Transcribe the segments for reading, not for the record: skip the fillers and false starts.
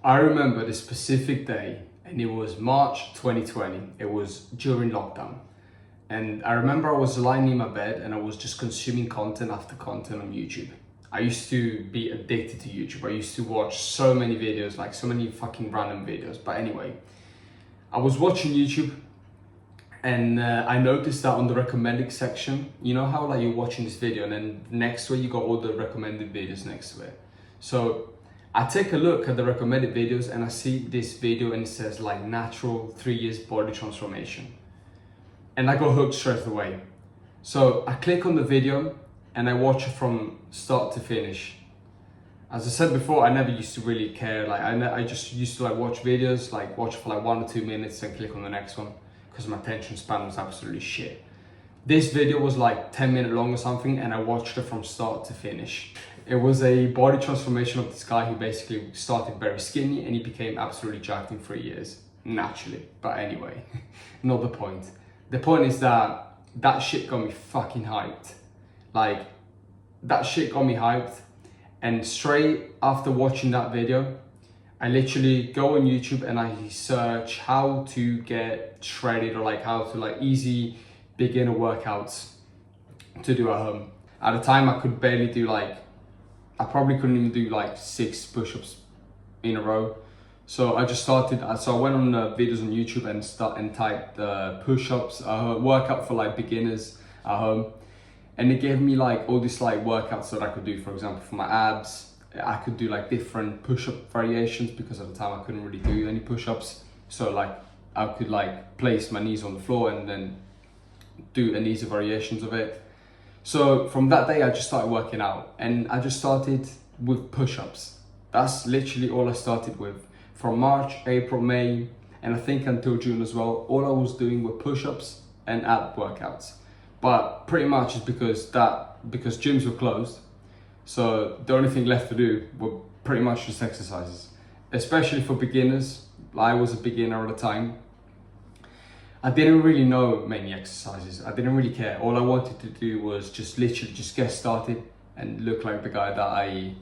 I remember the specific day, and it was March 2020. It was during lockdown. And I remember I was lying in my bed and I was just consuming content after content on YouTube. I used to be addicted to YouTube. I used to watch so many videos, like so many fucking random videos. But anyway, I was watching YouTube and I noticed that on the recommended section, you know how like you're watching this video and then next to it you got all the recommended videos next to it. So I take a look at the recommended videos and I see this video and it says like natural 3 years body transformation. And I got hooked straight away. So I click on the video and I watch it from start to finish. As I said before, I never used to really care. Like I just used to like watch videos, like watch for like 1 or 2 minutes and click on the next one because my attention span was absolutely shit. This video was like 10 minutes long or something and I watched it from start to finish. It was a body transformation of this guy who basically started very skinny and he became absolutely jacked in 3 years, naturally. But anyway, not the point. The point is that that shit got me fucking hyped. Like, that shit got me hyped. And straight after watching that video, I literally go on YouTube and I search how to get shredded or like how to like easy beginner workouts to do at home. At the time, I could barely do like, I probably couldn't even do like 6 push-ups in a row. So I just started, so I went on videos on YouTube and typed push-ups, workout for like beginners at home. And it gave me like all these like workouts that I could do. For example, for my abs, I could do like different push-up variations because at the time I couldn't really do any push-ups. So like I could like place my knees on the floor and then do an easy variations of it. So from that day, I just started working out and I just started with push-ups. That's literally all I started with. From March, April, May, and I think until June as well, all I was doing were push-ups and ab workouts. But pretty much it's because gyms were closed. So the only thing left to do were pretty much just exercises, especially for beginners. I was a beginner at the time. I didn't really know many exercises. I didn't really care. All I wanted to do was just literally just get started and look like the guy that I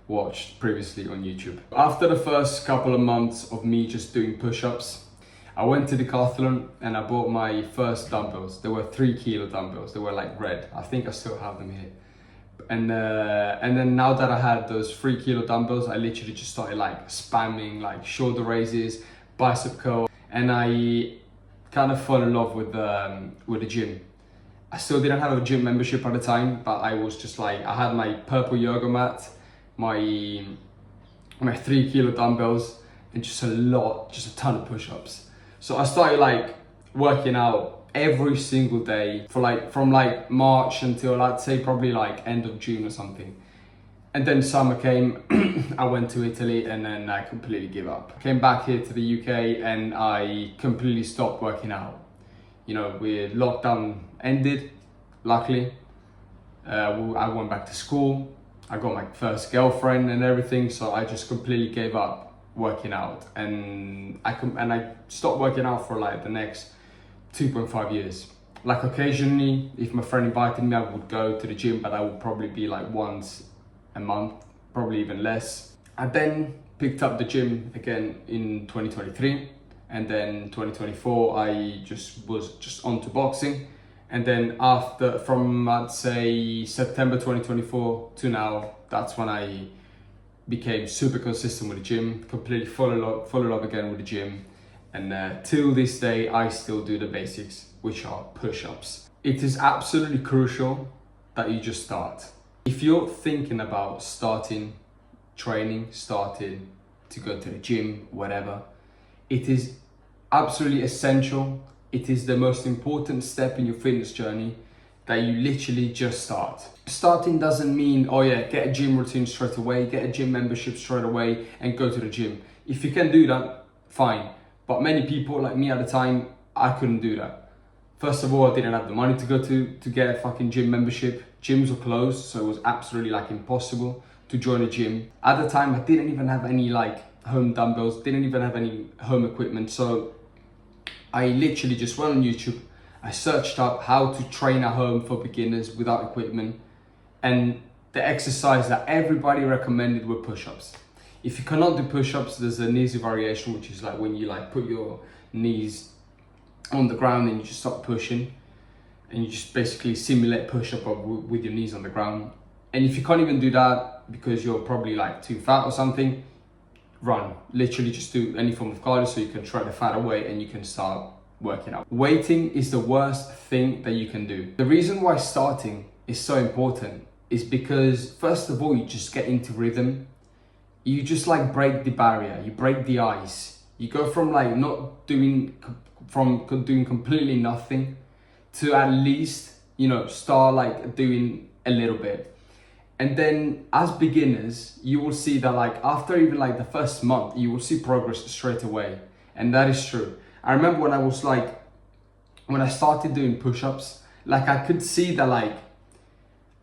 watched previously on YouTube. After the first couple of months of me just doing push-ups, I went to Decathlon and I bought my first dumbbells. They were 3 kilo dumbbells. They were like red. I think I still have them here. And then now that I had those 3 kilo dumbbells, I literally just started like spamming like shoulder raises, bicep curl, and I kind of fell in love with the gym. I still didn't have a gym membership at the time, but I was just like, I had my purple yoga mat, my 3 kilo dumbbells, and just a ton of push-ups. So I started like working out every single day for like from like March until I'd say probably like end of June or something. And then summer came, I went to Italy and then I completely gave up. Came back here to the UK and I completely stopped working out. You know, with lockdown ended, luckily. I went back to school. I got my first girlfriend and everything, so I just completely gave up working out. And I stopped working out for like the next 2.5 years. Like occasionally, if my friend invited me, I would go to the gym, but I would probably be like once a month, probably even less. I then picked up the gym again in 2023, and then 2024 I was just onto boxing. And then from I'd say September 2024 to now, that's when I became super consistent with the gym, completely fall in love again with the gym. And till this day, I still do the basics, which are push-ups. It is absolutely crucial that you just start. If you're thinking about starting to go to the gym, whatever, it is absolutely essential. It is the most important step in your fitness journey that you literally just start. Starting doesn't mean, oh yeah, get a gym routine straight away, get a gym membership straight away and go to the gym. If you can do that, fine. But many people like me at the time, I couldn't do that. First of all, I didn't have the money to go to get a fucking gym membership. Gyms were closed, so it was absolutely like impossible to join a gym. At the time, I didn't even have any like home dumbbells, didn't even have any home equipment. So I literally just went on YouTube. I searched up how to train at home for beginners without equipment. And the exercise that everybody recommended were push-ups. If you cannot do push-ups, there's an easy variation, which is like when you like put your knees on the ground and you just start pushing, and you just basically simulate push-up with your knees on the ground. And if you can't even do that because you're probably like too fat or something, run. Literally just do any form of cardio so you can try the fat away and you can start working out. Waiting is the worst thing that you can do. The reason why starting is so important is because, first of all, you just get into rhythm. You just like break the barrier, you break the ice. You go from like not doing, from doing completely nothing to at least, you know, start like doing a little bit. And then as beginners, you will see that like after even like the first month, you will see progress straight away. And that is true. I remember when I started doing push-ups, like I could see that like,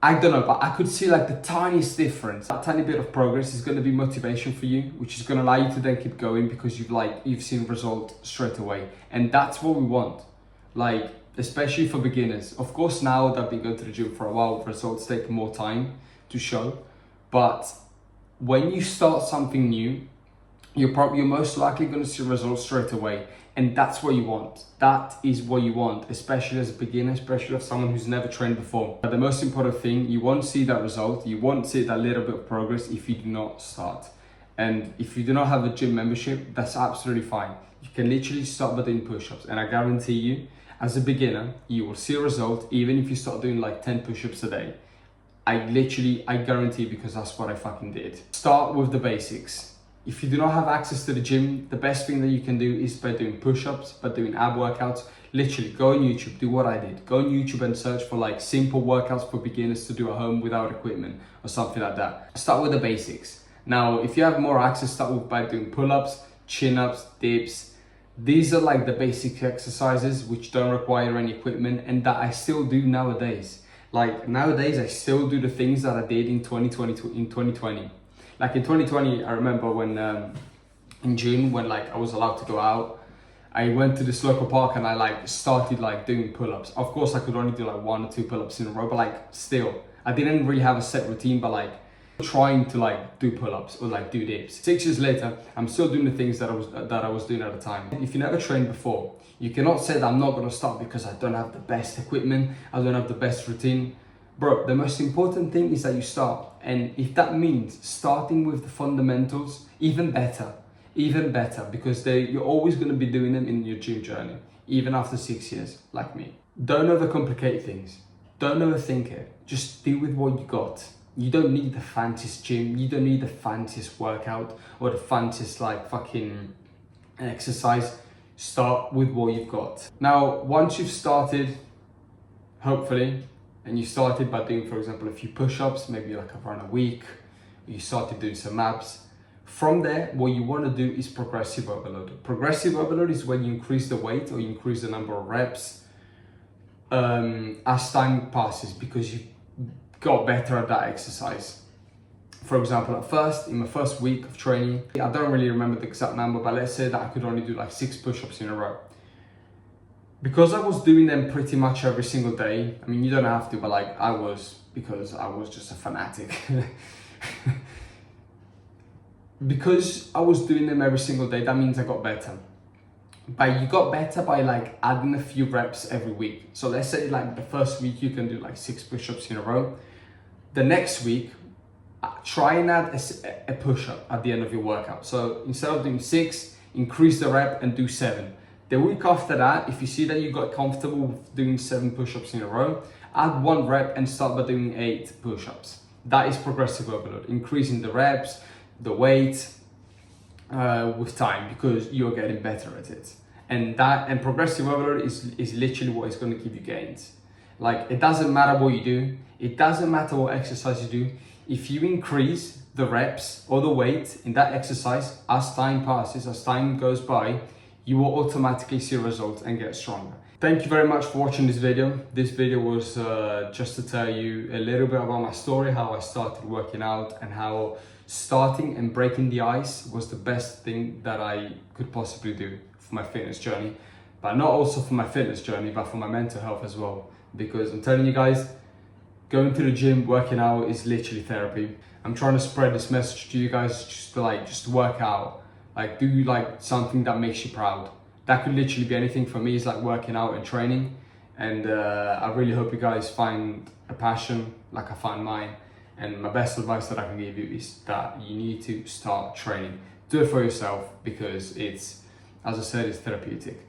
I don't know, but I could see like the tiniest difference. That tiny bit of progress is going to be motivation for you, which is going to allow you to then keep going because you've seen result straight away. And that's what we want. Like, especially for beginners. Of course, now that I've been going to the gym for a while, results take more time to show. But when you start something new, you're most likely going to see results straight away. And that's what you want. That is what you want, especially as a beginner, especially as someone who's never trained before. But the most important thing, you won't see that result, you won't see that little bit of progress if you do not start. And if you do not have a gym membership, that's absolutely fine. You can literally start by doing push-ups, and I guarantee you, as a beginner, you will see a result even if you start doing like 10 push-ups a day. I guarantee, because that's what I fucking did. Start with the basics. If you do not have access to the gym, the best thing that you can do is by doing push-ups, by doing ab workouts. Literally go on YouTube, do what I did. Go on YouTube and search for like simple workouts for beginners to do at home without equipment or something like that. Start with the basics. Now, if you have more access, start by doing pull-ups, chin-ups, dips. These are like the basic exercises which don't require any equipment and that I still do nowadays. Like nowadays, I still do the things that I did in 2020. Like in 2020, I remember when in June, when like I was allowed to go out, I went to this local park and I like started like doing pull-ups. Of course, I could only do like 1 or 2 pull-ups in a row, but like still, I didn't really have a set routine, but like trying to like do pull-ups or like do dips. 6 years later, I'm still doing the things that I was doing at the time. If you never trained before, you cannot say that I'm not gonna start because I don't have the best equipment, I don't have the best routine. Bro, the most important thing is that you start. And if that means starting with the fundamentals, even better, because you're always going to be doing them in your gym journey, even after 6 years, like me. Don't overcomplicate things. Don't overthink it. Just deal with what you got. You don't need the fanciest gym. You don't need the fanciest workout or the fanciest like fucking exercise. Start with what you've got. Now, once you've started, hopefully, and you started by doing, for example, a few push-ups, maybe like around a week, you started doing some abs. From there, what you want to do is progressive overload. Progressive overload is when you increase the weight or you increase the number of reps as time passes because you got better at that exercise. For example, in my first week of training, I don't really remember the exact number, but let's say that I could only do like 6 push-ups in a row. Because I was doing them pretty much every single day, I mean, you don't have to, but like I was, because I was just a fanatic. Because I was doing them every single day, that means I got better. But you got better by like adding a few reps every week. So let's say like the first week you can do like 6 push-ups in a row. The next week, try and add a push-up at the end of your workout. So instead of doing 6, increase the rep and do 7. The week after that, if you see that you got comfortable with doing 7 push-ups in a row, add 1 rep and start by doing 8 push-ups. That is progressive overload, increasing the reps, the weight with time because you're getting better at it. And progressive overload is literally what is going to give you gains. Like, it doesn't matter what you do, it doesn't matter what exercise you do. If you increase the reps or the weight in that exercise as time passes, as time goes by, you will automatically see results and get stronger. Thank you very much for watching this video. This video was just to tell you a little bit about my story, how I started working out and how starting and breaking the ice was the best thing that I could possibly do for my fitness journey. But not also for my fitness journey, but for my mental health as well. Because I'm telling you guys, going to the gym, working out is literally therapy. I'm trying to spread this message to you guys, just to work out, like do like something that makes you proud. That could literally be anything. For me, it's like working out and training. And I really hope you guys find a passion like I found mine. And my best advice that I can give you is that you need to start training. Do it for yourself, because it's, as I said, it's therapeutic.